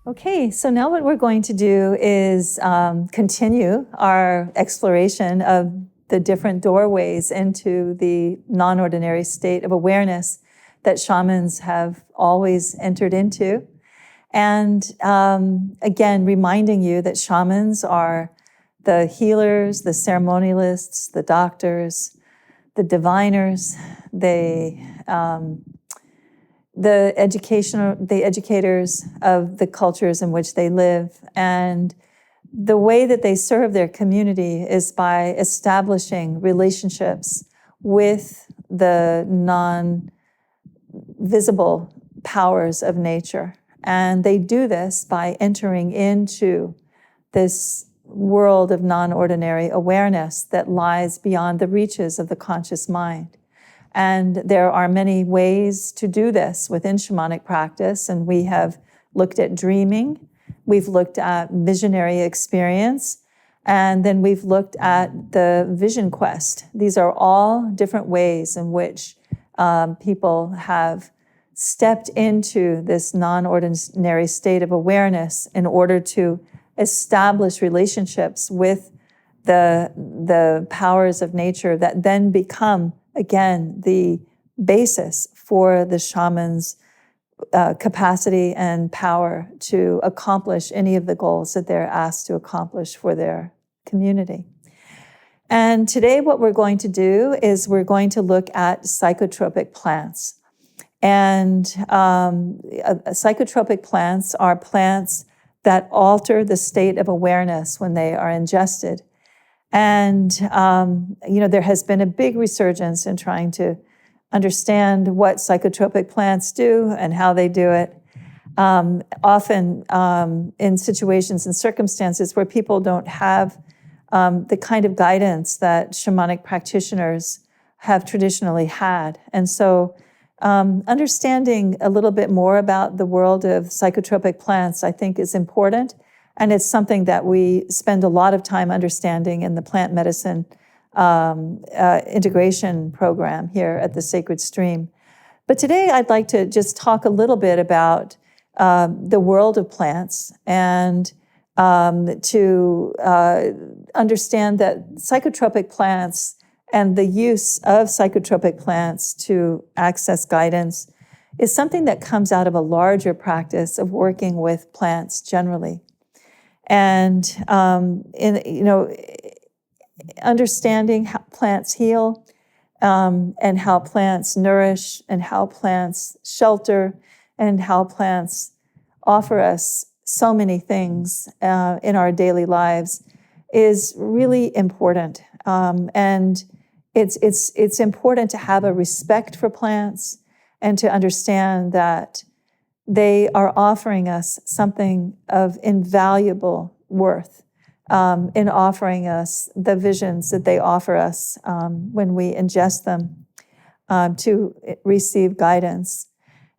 Okay, so now what we're going to do is continue our exploration of the different doorways into the non-ordinary state of awareness that shamans have always entered into. And again, reminding you that shamans are the healers, the ceremonialists, the doctors, the diviners, the educators of the cultures in which they live. And the way that they serve their community is by establishing relationships with the non-visible powers of nature. And they do this by entering into this world of non-ordinary awareness that lies beyond the reaches of the conscious mind. And there are many ways to do this within shamanic practice, and we have looked at dreaming, we've looked at visionary experience, and then we've looked at the vision quest. These are all different ways in which people have stepped into this non-ordinary state of awareness in order to establish relationships with the powers of nature that then become, again, the basis for the shaman's capacity and power to accomplish any of the goals that they're asked to accomplish for their community. And today what we're going to do is we're going to look at psychotropic plants. And psychotropic plants are plants that alter the state of awareness when they are ingested. And, there has been a big resurgence in trying to understand what psychotropic plants do and how they do it. Often in situations and circumstances where people don't have the kind of guidance that shamanic practitioners have traditionally had. And so understanding a little bit more about the world of psychotropic plants, I think, is important. And it's something that we spend a lot of time understanding in the plant medicine integration program here at the Sacred Stream. But today I'd like to just talk a little bit about the world of plants and to understand that psychotropic plants and the use of psychotropic plants to access guidance is something that comes out of a larger practice of working with plants generally. And understanding how plants heal and how plants nourish and how plants shelter and how plants offer us so many things in our daily lives is really important. And it's important to have a respect for plants and to understand that they are offering us something of invaluable worth in offering us the visions that they offer us when we ingest them to receive guidance.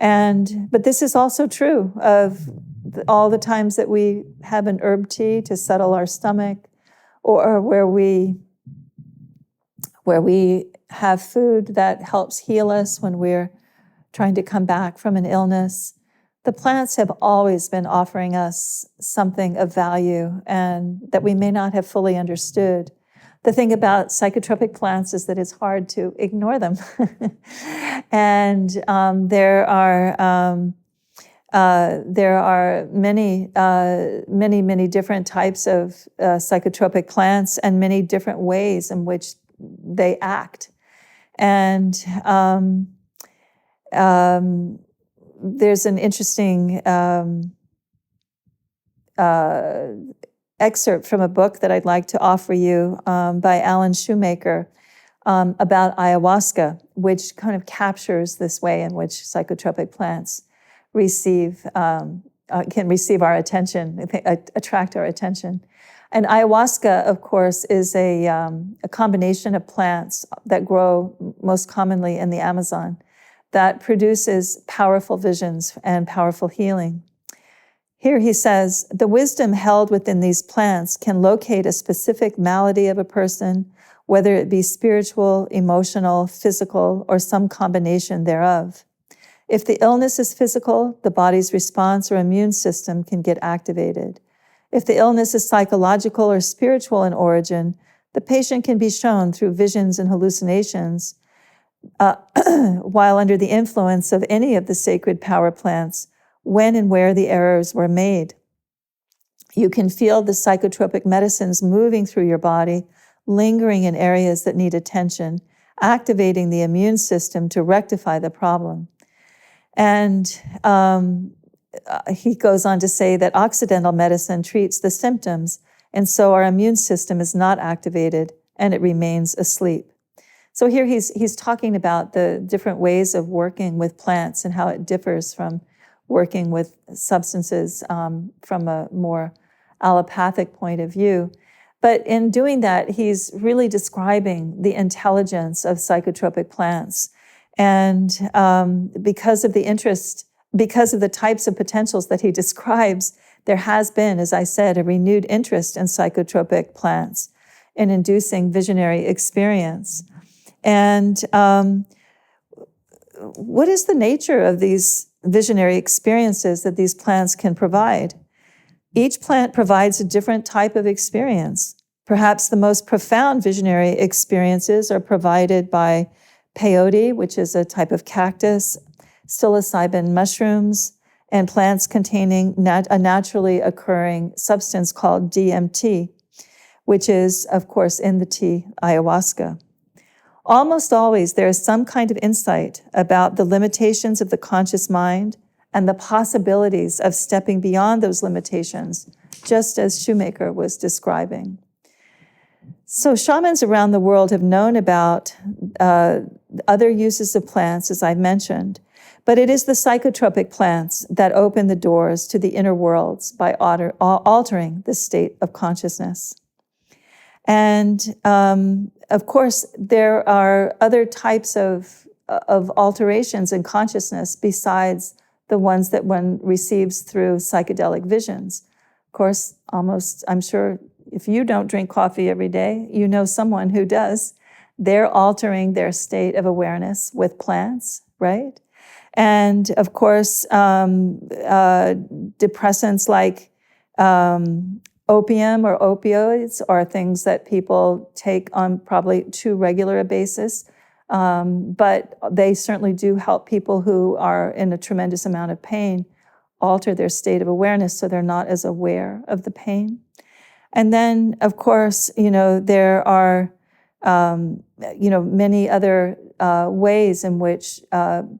But this is also true of all the times that we have an herb tea to settle our stomach, or where we have food that helps heal us when we're trying to come back from an illness. The plants have always been offering us something of value and that we may not have fully understood. The thing about psychotropic plants is that it's hard to ignore them. And there are many different types of psychotropic plants and many different ways in which they act. And there's an interesting excerpt from a book that I'd like to offer you by Alan Shoemaker about ayahuasca, which kind of captures this way in which psychotropic plants can receive our attention, attract our attention. And ayahuasca, of course, is a combination of plants that grow most commonly in the Amazon that produces powerful visions and powerful healing. Here he says, the wisdom held within these plants can locate a specific malady of a person, whether it be spiritual, emotional, physical, or some combination thereof. If the illness is physical, the body's response or immune system can get activated. If the illness is psychological or spiritual in origin, the patient can be shown through visions and hallucinations while under the influence of any of the sacred power plants, when and where the errors were made. You can feel the psychotropic medicines moving through your body, lingering in areas that need attention, activating the immune system to rectify the problem. And he goes on to say that Occidental medicine treats the symptoms, and so our immune system is not activated and it remains asleep. So here he's talking about the different ways of working with plants and how it differs from working with substances from a more allopathic point of view. But in doing that, he's really describing the intelligence of psychotropic plants. And because of the types of potentials that he describes, there has been, as I said, a renewed interest in psychotropic plants in inducing visionary experience. And what is the nature of these visionary experiences that these plants can provide? Each plant provides a different type of experience. Perhaps the most profound visionary experiences are provided by peyote, which is a type of cactus, psilocybin mushrooms, and plants containing a naturally occurring substance called DMT, which is, of course, in the tea ayahuasca. Almost always, there is some kind of insight about the limitations of the conscious mind and the possibilities of stepping beyond those limitations, just as Shoemaker was describing. So shamans around the world have known about other uses of plants, as I mentioned, but it is the psychotropic plants that open the doors to the inner worlds by altering the state of consciousness. And of course, there are other types of alterations in consciousness besides the ones that one receives through psychedelic visions. Of course, I'm sure if you don't drink coffee every day, you know someone who does. They're altering their state of awareness with plants, right? And of course, depressants like opium or opioids are things that people take on probably too regular a basis. But they certainly do help people who are in a tremendous amount of pain alter their state of awareness so they're not as aware of the pain. And then, of course, there are, many other ways in which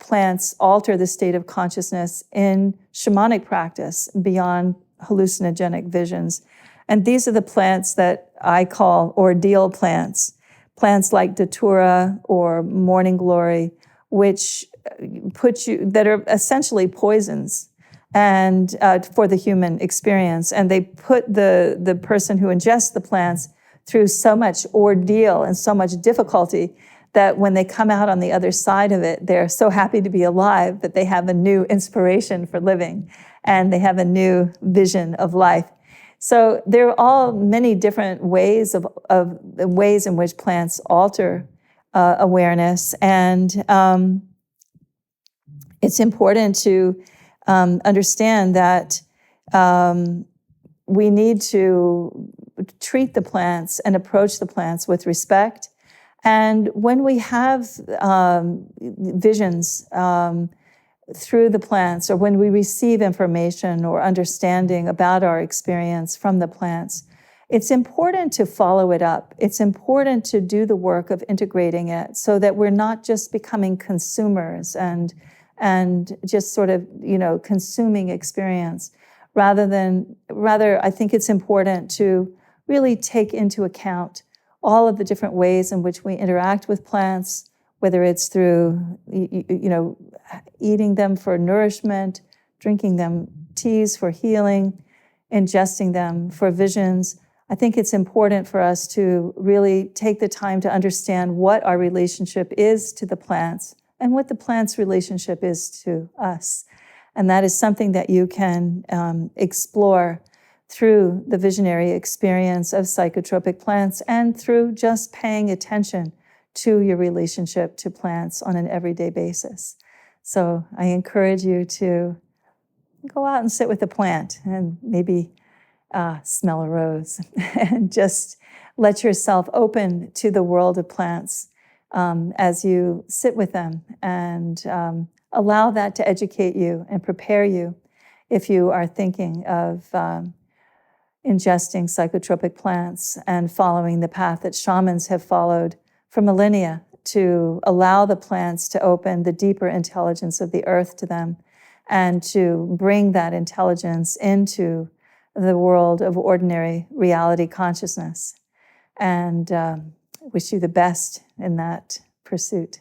plants alter the state of consciousness in shamanic practice beyond hallucinogenic visions. And these are the plants that I call ordeal plants. Plants like datura or morning glory, which that are essentially poisons and for the human experience. And they put the person who ingests the plants through so much ordeal and so much difficulty that when they come out on the other side of it, they're so happy to be alive that they have a new inspiration for living and they have a new vision of life. So there are all many different ways of the ways in which plants alter awareness, and it's important to understand that we need to treat the plants and approach the plants with respect. And when we have visions through the plants, or when we receive information or understanding about our experience from the plants, it's important to follow it up. It's important to do the work of integrating it so that we're not just becoming consumers and just sort of, consuming experience. Rather, I think it's important to really take into account all of the different ways in which we interact with plants, whether it's through, eating them for nourishment, drinking them teas for healing, ingesting them for visions. I think it's important for us to really take the time to understand what our relationship is to the plants and what the plant's relationship is to us. And that is something that you can explore through the visionary experience of psychotropic plants and through just paying attention to your relationship to plants on an everyday basis. So I encourage you to go out and sit with a plant and maybe smell a rose and just let yourself open to the world of plants as you sit with them, and allow that to educate you and prepare you if you are thinking of ingesting psychotropic plants and following the path that shamans have followed for millennia, to allow the plants to open the deeper intelligence of the earth to them and to bring that intelligence into the world of ordinary reality consciousness. And wish you the best in that pursuit.